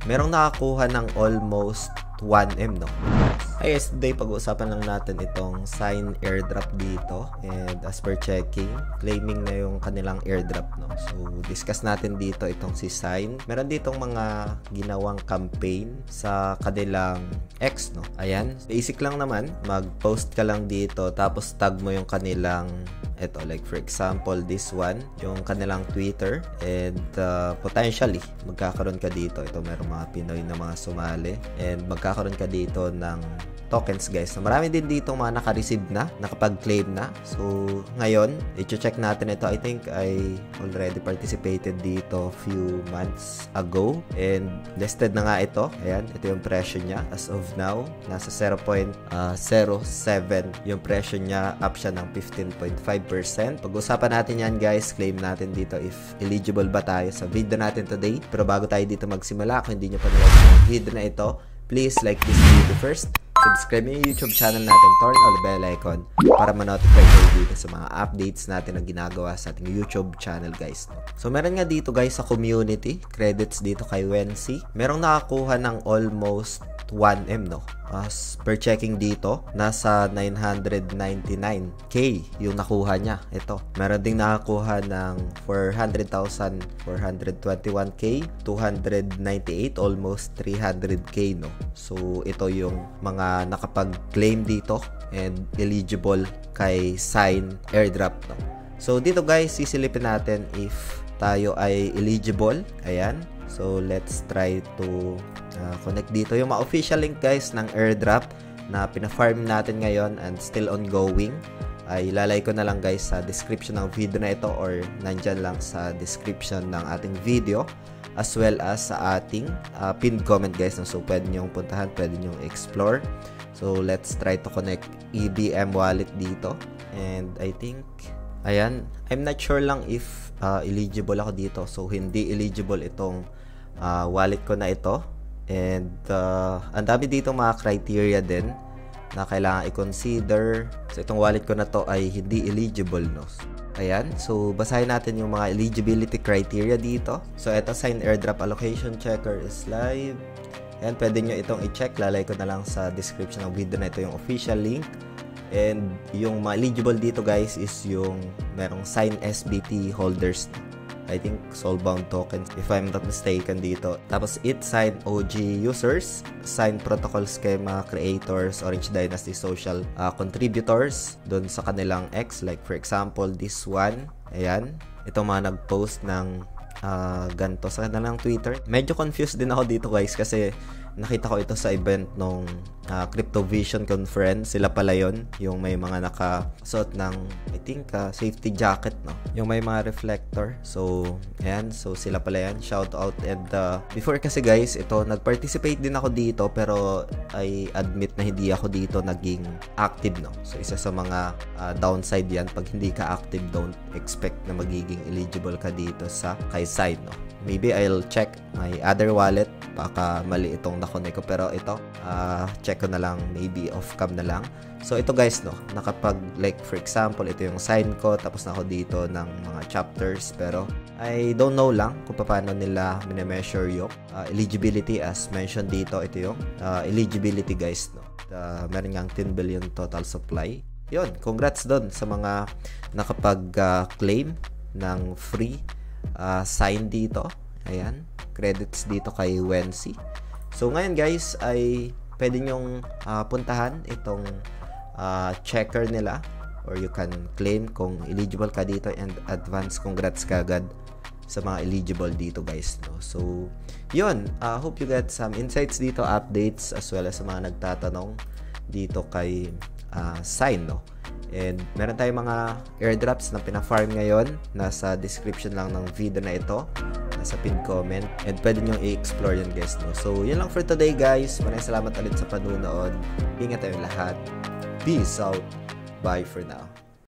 merong nakakuha ng almost 1M, no? Ay, yes, today pag-uusapan lang natin itong sign airdrop dito, and as per checking, claiming na yung kanilang airdrop, no? So discuss natin dito itong si Sign. Meron ditong mga ginawang campaign sa kanilang X, no? Ayan, basic lang naman, mag-post ka lang dito tapos tag mo yung kanilang, eto, like for example this one, yung kanilang Twitter, and potentially magkakaroon ka dito, ito merong mga Pinoy na mga sumali, and magkakaroon ka dito ng tokens, guys. So, marami din dito mga naka-receive na, nakapag-claim na. So, ngayon, i-check natin ito. I think I already participated dito few months ago, and listed na nga ito. Ayan, ito yung presyo niya. As of now, nasa 0.07 yung presyo niya, up siya ng 15.5%. Pag-usapan natin yan, guys. Claim natin dito if eligible ba tayo sa video natin today. Pero bago tayo dito magsimula, kung hindi nyo pa nilike yung video na ito, please like this video first. Subscribe yung YouTube channel natin, turn on the bell icon para ma-notify kayo dito sa mga updates natin na ginagawa sa ating YouTube channel, guys. So, meron nga dito, guys, sa community, credits dito kay Wency. Merong nakakuha ng almost 1M, no? As per checking dito, nasa 999k yung nakuha niya. Ito, meron ding nakakuha ng 400,000, 421k, 298, almost 300k, no? So, ito yung mga nakapag-claim dito and eligible kay Sign airdrop, no? So, dito, guys, sisilipin natin if tayo ay eligible. Ayan. So, let's try to connect dito. Yung mga official link, guys, ng airdrop na pina-farm natin ngayon and still ongoing, ay ilalay ko na lang, guys, sa description ng video na ito, or nandyan lang sa description ng ating video, as well as sa ating pinned comment, guys. So, pwede nyong puntahan, pwede nyong explore. So, let's try to connect EBM wallet dito. And I think, ayan, I'm not sure lang if eligible ako dito. So, hindi eligible itong wallet ko na ito. And ang dami dito mga criteria din na kailangan i-consider. So, itong wallet ko na to ay hindi eligible, no? Ayan. So, basahin natin yung mga eligibility criteria dito. So, ito, Sign airdrop allocation checker is live. Ayan, pwede nyo itong i-check. Lalay ko na lang sa description ng video na ito yung official link. And yung mga eligible dito, guys, is yung merong Sign SBT holders. I think Soulbound tokens, if I'm not mistaken dito. Tapos it Sign OG users, Sign protocol schema creators, Orange Dynasty social contributors doon sa kanilang X, like for example this one. Ayan, ito mga nag-post ng ganito sa kanilang Twitter. Medyo confused din ako dito, guys, kasi nakita ko ito sa event nung Crypto Vision Conference. Sila pala yon, yung may mga nakasuot ng, I think, safety jacket, no? Yung may mga reflector. So, ayan. So, sila pala yan. Shout out. And before kasi, guys, ito, nag-participate din ako dito, pero I admit na hindi ako dito naging active, no? So, isa sa mga downside yan. Pag hindi ka active, don't expect na magiging eligible ka dito sa kay Sign, no? Maybe I'll check my other wallet. Baka mali itong na-connect ko. Pero ito, check ko na lang. Maybe off-cam na lang. So, ito, guys, no, nakapag, like, for example, ito yung sign ko. Tapos na ako dito ng mga chapters. Pero, I don't know lang kung paano nila minimeasure yung eligibility. As mentioned dito, ito yung eligibility, guys, no. Meron ngang 10 billion total supply. Yun, congrats doon sa mga nakapag-claim ng free sign dito. Ayan, credits dito kay Wency. So ngayon, guys, ay pwede nyong puntahan itong checker nila, or you can claim kung eligible ka dito, and advance congrats kagad sa mga eligible dito, guys, no? So yun, hope you get some insights dito, updates, as well as sa mga nagtatanong dito kay Sign, no? And meron tayong mga airdrops na pina-farm ngayon. Nasa description lang ng video na ito, nasa pinned comment, and pwede nyo i-explore yun, guys, no? So, yun lang for today, guys. Maraming salamat ulit sa panunood. Ingat tayong lahat. Peace out. Bye for now.